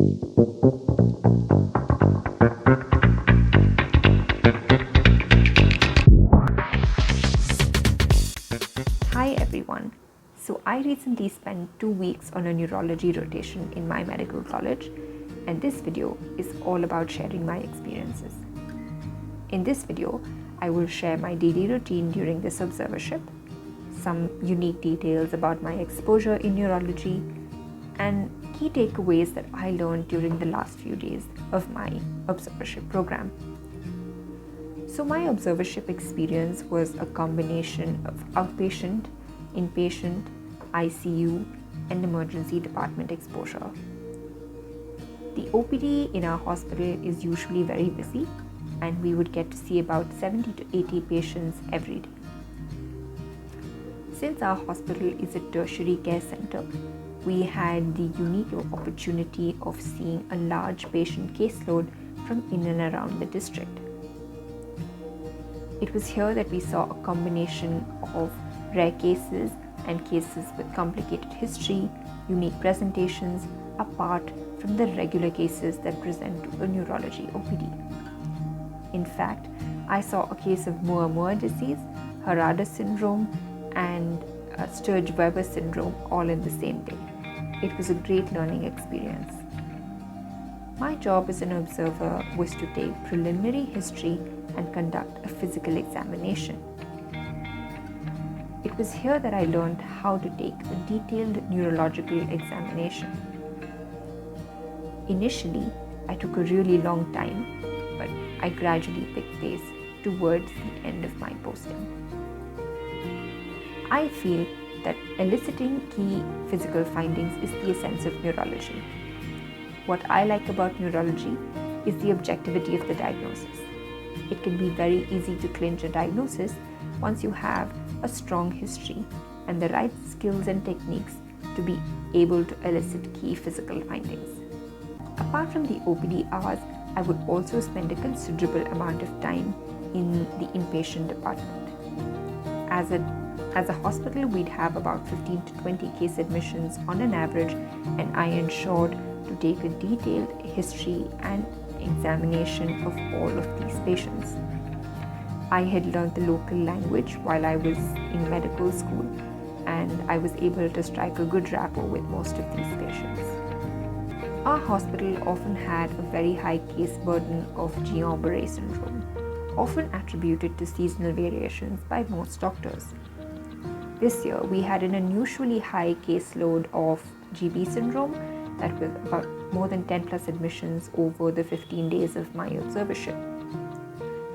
Hi everyone. So I recently spent 2 weeks on a neurology rotation in my medical college, and this video is all about sharing my experiences. In this video, I will share my daily routine during this observership, some unique details about my exposure in neurology, and key takeaways that I learned during the last few days of my observership program. So my observership experience was a combination of outpatient, inpatient, ICU, and emergency department exposure. The OPD in our hospital is usually very busy, and we would get to see about 70 to 80 patients every day. Since our hospital is a tertiary care center, we had the unique opportunity of seeing a large patient caseload from in and around the district. It was here that we saw a combination of rare cases and cases with complicated history, unique presentations, apart from the regular cases that present to a neurology OPD. In fact, I saw a case of Moore disease, Harada syndrome, and Sturge-Weber syndrome all in the same day. It was a great learning experience. My job as an observer was to take preliminary history and conduct a physical examination. It was here that I learned how to take a detailed neurological examination. Initially, I took a really long time, but I gradually picked pace towards the end of my posting. I feel that eliciting key physical findings is the essence of neurology. What I like about neurology is the objectivity of the diagnosis. It can be very easy to clinch a diagnosis once you have a strong history and the right skills and techniques to be able to elicit key physical findings. Apart from the OPD hours, I would also spend a considerable amount of time in the inpatient department. As a hospital, we'd have about 15 to 20 case admissions on an average, and I ensured to take a detailed history and examination of all of these patients. I had learned the local language while I was in medical school, and I was able to strike a good rapport with most of these patients. Our hospital often had a very high case burden of Guillain-Barré syndrome, often attributed to seasonal variations by most doctors. This year, we had an unusually high caseload of GB syndrome that was about more than 10 plus admissions over the 15 days of my observership.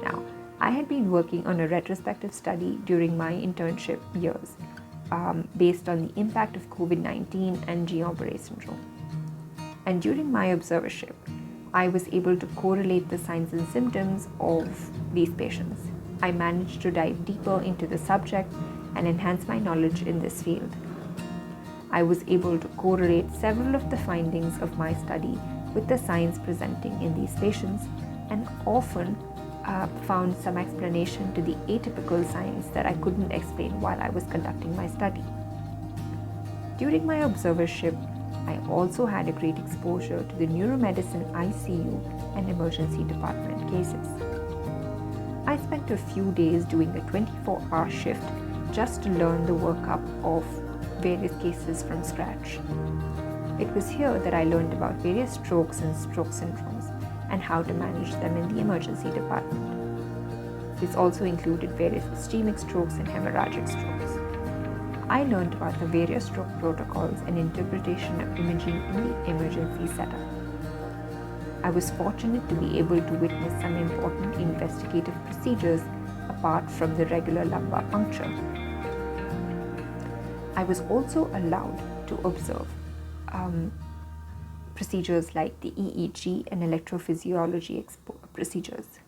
Now, I had been working on a retrospective study during my internship years based on the impact of COVID-19 and Guillain-Barré syndrome. And during my observership, I was able to correlate the signs and symptoms of these patients. I managed to dive deeper into the subject and enhance my knowledge in this field. I was able to correlate several of the findings of my study with the signs presenting in these patients, and often found some explanation to the atypical signs that I couldn't explain while I was conducting my study. During my observership, I also had a great exposure to the neuromedicine ICU and emergency department cases. I spent a few days doing a 24-hour shift just to learn the workup of various cases from scratch. It was here that I learned about various strokes and stroke syndromes and how to manage them in the emergency department. This also included various ischemic strokes and hemorrhagic strokes. I learned about the various stroke protocols and interpretation of imaging in the emergency setup. I was fortunate to be able to witness some important investigative procedures apart from the regular lumbar puncture. I was also allowed to observe procedures like the EEG and electrophysiology procedures.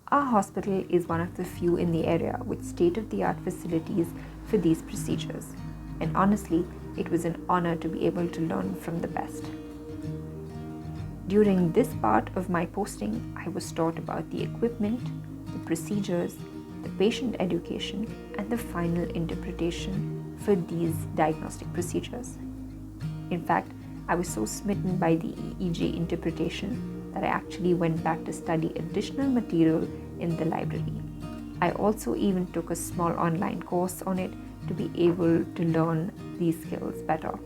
Our hospital is one of the few in the area with state-of-the-art facilities for these procedures, and honestly, it was an honor to be able to learn from the best. During this part of my posting, I was taught about the equipment, the procedures, the patient education, and the final interpretation for these diagnostic procedures. In fact, I was so smitten by the EEG interpretation that I actually went back to study additional material in the library. I also even took a small online course on it to be able to learn these skills better.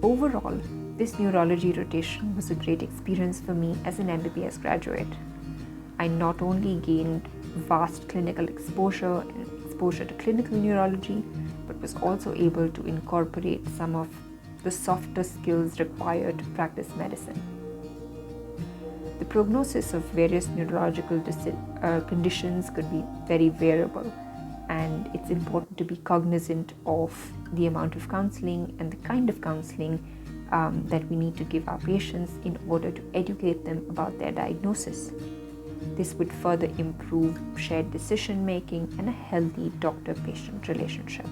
Overall, this neurology rotation was a great experience for me as an MBBS graduate. I not only gained vast clinical exposure and exposure to clinical neurology, but was also able to incorporate some of the softer skills required to practice medicine. The prognosis of various neurological conditions could be very variable, and it's important to be cognizant of the amount of counseling and the kind of counseling that we need to give our patients in order to educate them about their diagnosis. This would further improve shared decision making and a healthy doctor-patient relationship.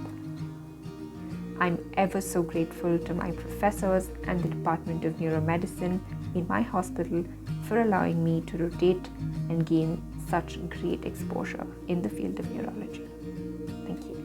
I'm ever so grateful to my professors and the Department of Neuromedicine in my hospital for allowing me to rotate and gain such great exposure in the field of neurology. Thank you.